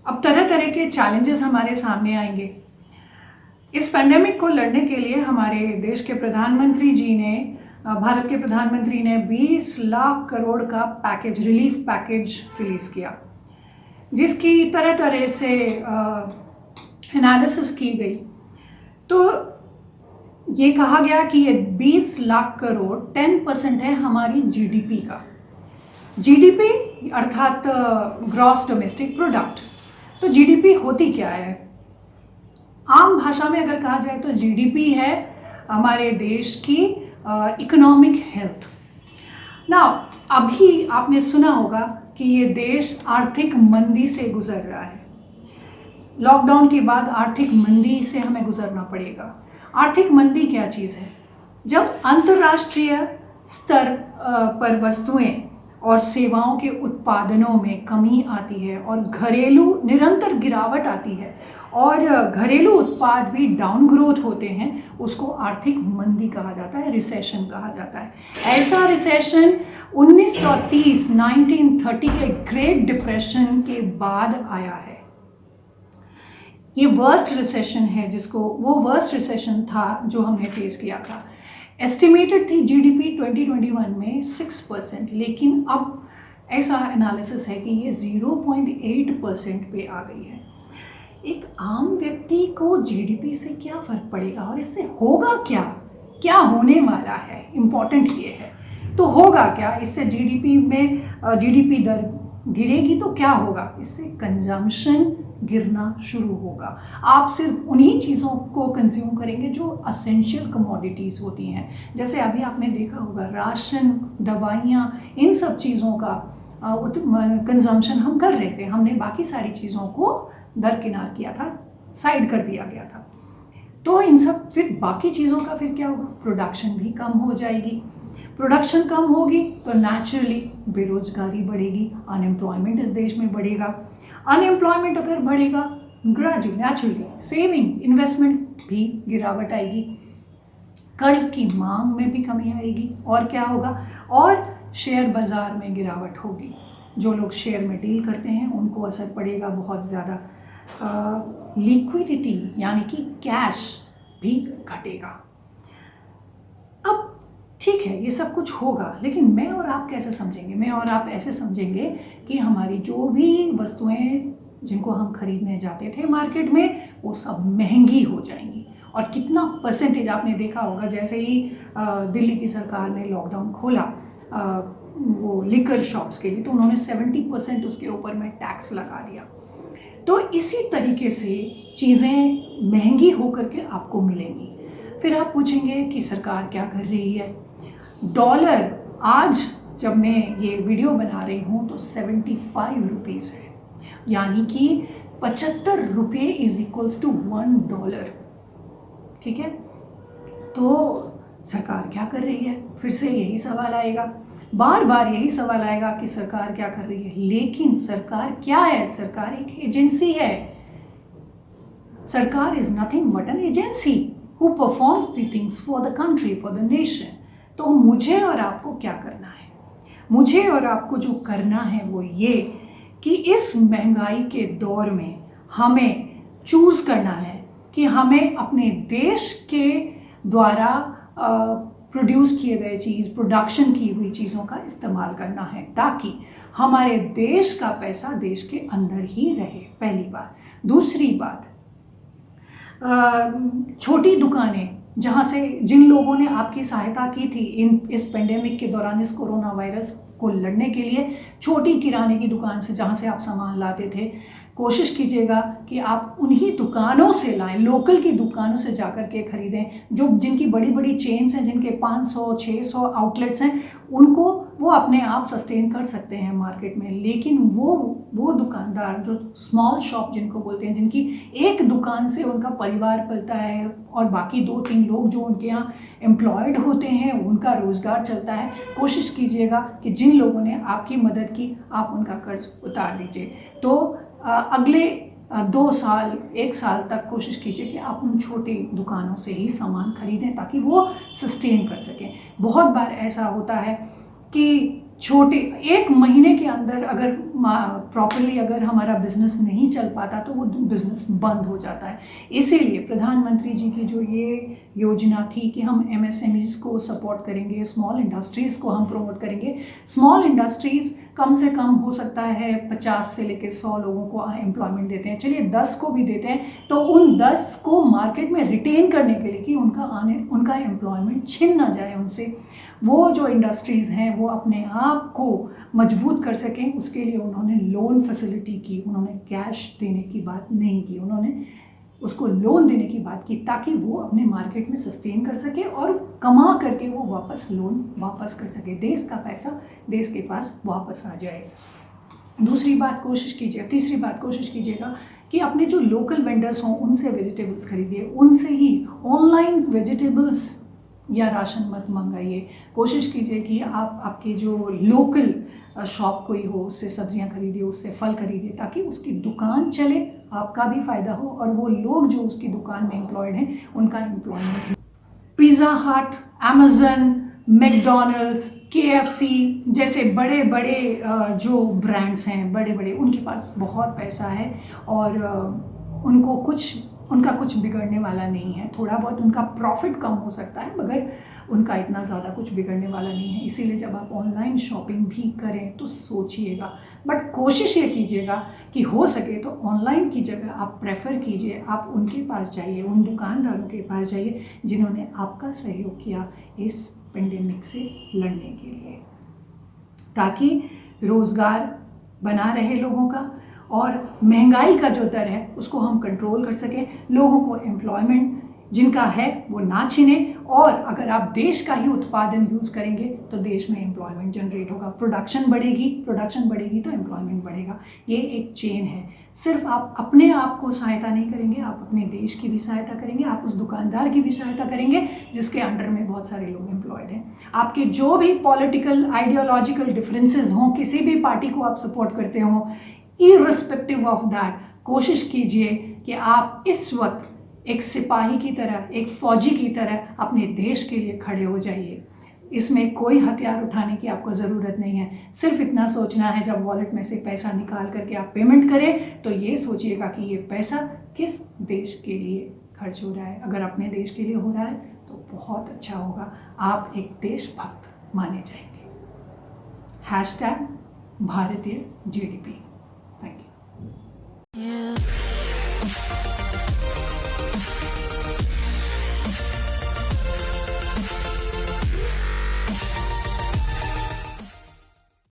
अब तरह तरह के चैलेंजेस हमारे सामने आएंगे। इस पैंडेमिक को लड़ने के लिए हमारे देश के प्रधानमंत्री जी ने, भारत के प्रधानमंत्री ने 20 लाख करोड़ का पैकेज, रिलीफ पैकेज रिलीज़ किया, जिसकी तरह तरह से एनालिसिस की गई। तो ये कहा गया कि ये 20 लाख करोड़ 10% है हमारी जीडीपी का। जीडीपी अर्थात ग्रॉस डोमेस्टिक प्रोडक्ट। तो जीडीपी होती क्या है? आम भाषा में अगर कहा जाए तो जीडीपी है हमारे देश की इकोनॉमिक हेल्थ। नाउ अभी आपने सुना होगा कि ये देश आर्थिक मंदी से गुजर रहा है। लॉकडाउन के बाद आर्थिक मंदी से हमें गुजरना पड़ेगा। आर्थिक मंदी क्या चीज़ है? जब अंतर्राष्ट्रीय स्तर पर वस्तुएं और सेवाओं के उत्पादनों में कमी आती है और घरेलू निरंतर गिरावट आती है और घरेलू उत्पाद भी डाउन ग्रोथ होते हैं, उसको आर्थिक मंदी कहा जाता है, रिसेशन कहा जाता है। ऐसा रिसेशन 1930 के ग्रेट डिप्रेशन के बाद आया है। ये वर्स्ट रिसेशन है, जिसको वो वर्स्ट रिसेशन था जो हमने फेस किया था। एस्टिमेटेड थी जीडीपी 2021 में 6%, लेकिन अब ऐसा एनालिसिस है कि ये 0.8% पे आ गई है। एक आम व्यक्ति को जीडीपी से क्या फ़र्क पड़ेगा और इससे होगा क्या? क्या होने वाला है? इम्पॉर्टेंट ये है। तो होगा क्या इससे? जीडीपी दर गिरेगी तो क्या होगा? इससे कंजम्पशन गिरना शुरू होगा। आप सिर्फ उन्हीं चीज़ों को कंज्यूम करेंगे जो असेंशियल कमोडिटीज़ होती हैं। जैसे अभी आपने देखा होगा राशन, दवाइयाँ, इन सब चीज़ों का कंजम्पशन हम कर रहे थे। हमने बाकी सारी चीज़ों को दरकिनार किया था, साइड कर दिया गया था। तो इन सब फिर बाकी चीज़ों का फिर क्या होगा? प्रोडक्शन भी कम हो जाएगी। प्रोडक्शन कम होगी तो नेचुरली बेरोजगारी बढ़ेगी, अनएम्प्लॉयमेंट इस देश में बढ़ेगा। अनएम्प्लॉयमेंट अगर बढ़ेगा, ग्रेजुअली नेचुरली सेविंग, इन्वेस्टमेंट भी गिरावट आएगी, कर्ज की मांग में भी कमी आएगी। और क्या होगा? और शेयर बाज़ार में गिरावट होगी। जो लोग शेयर में डील करते हैं उनको असर पड़ेगा बहुत ज़्यादा। लिक्विडिटी यानी कि कैश भी घटेगा। अब ठीक है, ये सब कुछ होगा, लेकिन मैं और आप कैसे समझेंगे? मैं और आप ऐसे समझेंगे कि हमारी जो भी वस्तुएं जिनको हम खरीदने जाते थे मार्केट में, वो सब महंगी हो जाएंगी। और कितना परसेंटेज आपने देखा होगा, जैसे ही दिल्ली की सरकार ने लॉकडाउन खोला वो लिकर शॉप्स के लिए, तो उन्होंने 70% उसके ऊपर में टैक्स लगा दिया। तो इसी तरीके से चीज़ें महंगी होकर के आपको मिलेंगी। फिर आप पूछेंगे कि सरकार क्या कर रही है? डॉलर आज जब मैं ये वीडियो बना रही हूँ तो 75 रुपीज़ है, यानी कि 75 रुपये इज इक्वल्स टू $1। ठीक है, तो सरकार क्या कर रही है? फिर से यही सवाल आएगा, बार बार यही सवाल आएगा कि सरकार क्या कर रही है। लेकिन सरकार क्या है? सरकार एक एजेंसी है। सरकार is nothing but an agency who performs the things for the country, for the nation. तो मुझे और आपको क्या करना है? मुझे और आपको जो करना है वो ये कि इस महंगाई के दौर में हमें चूज़ करना है कि हमें अपने देश के द्वारा प्रोड्यूस किए गए चीज़, प्रोडक्शन की हुई चीज़ों का इस्तेमाल करना है, ताकि हमारे देश का पैसा देश के अंदर ही रहे, पहली बात। दूसरी बात, छोटी दुकानें जहाँ से जिन लोगों ने आपकी सहायता की थी इस पेंडेमिक के दौरान, इस कोरोना वायरस को लड़ने के लिए, छोटी किराने की दुकान से जहाँ से आप सामान लाते थे, कोशिश कीजिएगा कि आप उन्हीं दुकानों से लाएं, लोकल की दुकानों से जाकर के खरीदें। जो जिनकी बड़ी बड़ी चेन्स हैं, जिनके 500-600 आउटलेट्स हैं, उनको वो अपने आप सस्टेन कर सकते हैं मार्केट में। लेकिन वो दुकानदार जो स्मॉल शॉप जिनको बोलते हैं, जिनकी एक दुकान से उनका परिवार पलता है और बाकी 2-3 लोग जो उनके यहाँ एम्प्लॉयड होते हैं उनका रोज़गार चलता है, कोशिश कीजिएगा कि जिन लोगों ने आपकी मदद की आप उनका कर्ज उतार दीजिए। तो अगले 2 साल 1 साल तक कोशिश कीजिए कि आप उन छोटी दुकानों से ही सामान खरीदें ताकि वो सस्टेन कर सकें। बहुत बार ऐसा होता है कि छोटे 1 महीने के अंदर अगर प्रॉपरली अगर हमारा बिजनेस नहीं चल पाता तो वो बिजनेस बंद हो जाता है। इसीलिए प्रधानमंत्री जी की जो ये योजना थी कि हम MSMEs को सपोर्ट करेंगे, स्मॉल इंडस्ट्रीज़ को हम प्रमोट करेंगे। स्मॉल इंडस्ट्रीज़ कम से कम हो सकता है 50 से लेकर 100 लोगों को एम्प्लॉयमेंट देते हैं, चलिए 10 को भी देते हैं, तो उन 10 को मार्केट में रिटेन करने के लिए कि उनका एम्प्लॉयमेंट छिन ना जाए उनसे, वो जो इंडस्ट्रीज़ हैं वो अपने आप को मजबूत कर सकें, उसके लिए उन्होंने लोन फैसिलिटी की। उन्होंने कैश देने की बात नहीं की, उन्होंने उसको लोन देने की बात की ताकि वो अपने मार्केट में सस्टेन कर सके और कमा करके वो वापस लोन वापस कर सके, देश का पैसा देश के पास वापस आ जाए। दूसरी बात कोशिश कीजिए, तीसरी बात कोशिश कीजिएगा कि अपने जो लोकल वेंडर्स हों उनसे वेजिटेबल्स खरीदिए, उनसे ही ऑनलाइन वेजिटेबल्स या राशन मत मंगाइए। कोशिश कीजिए कि आप आपके जो लोकल शॉप कोई हो उससे सब्जियां खरीदिए, उससे फल खरीदिए, ताकि उसकी दुकान चले, आपका भी फ़ायदा हो और वो लोग जो उसकी दुकान में एम्प्लॉयड हैं उनका एम्प्लॉयमेंट। पिज़्ज़ा हट, अमेज़न, मैकडॉनल्ड्स, KFC जैसे बड़े बड़े जो ब्रांड्स हैं, बड़े बड़े, उनके पास बहुत पैसा है और उनका कुछ बिगड़ने वाला नहीं है। थोड़ा बहुत उनका प्रॉफिट कम हो सकता है मगर उनका इतना ज़्यादा कुछ बिगड़ने वाला नहीं है। इसीलिए जब आप ऑनलाइन शॉपिंग भी करें तो सोचिएगा, बट कोशिश ये कीजिएगा कि हो सके तो ऑनलाइन की जगह आप प्रेफर कीजिए, आप उनके पास जाइए, उन दुकानदारों के पास जाइए जिन्होंने आपका सहयोग किया इस पेंडेमिक से लड़ने के लिए, ताकि रोज़गार बना रहे लोगों का और महंगाई का जो दर है उसको हम कंट्रोल कर सकें, लोगों को एम्प्लॉयमेंट जिनका है वो ना छीने। और अगर आप देश का ही उत्पादन यूज़ करेंगे तो देश में एम्प्लॉयमेंट जनरेट होगा, प्रोडक्शन बढ़ेगी तो एम्प्लॉयमेंट बढ़ेगा। ये एक चेन है। सिर्फ आप अपने आप को सहायता नहीं करेंगे, आप अपने देश की भी सहायता करेंगे, आप उस दुकानदार की भी सहायता करेंगे जिसके अंडर में बहुत सारे लोग एम्प्लॉयड हैं। आपके जो भी पॉलिटिकल आइडियोलॉजिकल डिफरेंसेस हों, किसी भी पार्टी को आप सपोर्ट करते हों, इररिस्पेक्टिव ऑफ दैट, कोशिश कीजिए कि आप इस वक्त एक सिपाही की तरह, एक फौजी की तरह अपने देश के लिए खड़े हो जाइए। इसमें कोई हथियार उठाने की आपको ज़रूरत नहीं है, सिर्फ इतना सोचना है जब वॉलेट में से पैसा निकाल करके आप पेमेंट करें तो ये सोचिएगा कि ये पैसा किस देश के लिए खर्च हो रहा है। अगर अपने देश के लिए हो रहा है तो बहुत अच्छा होगा, आप एक देशभक्त माने जाएंगे। #भारतीय GDP। Thank you.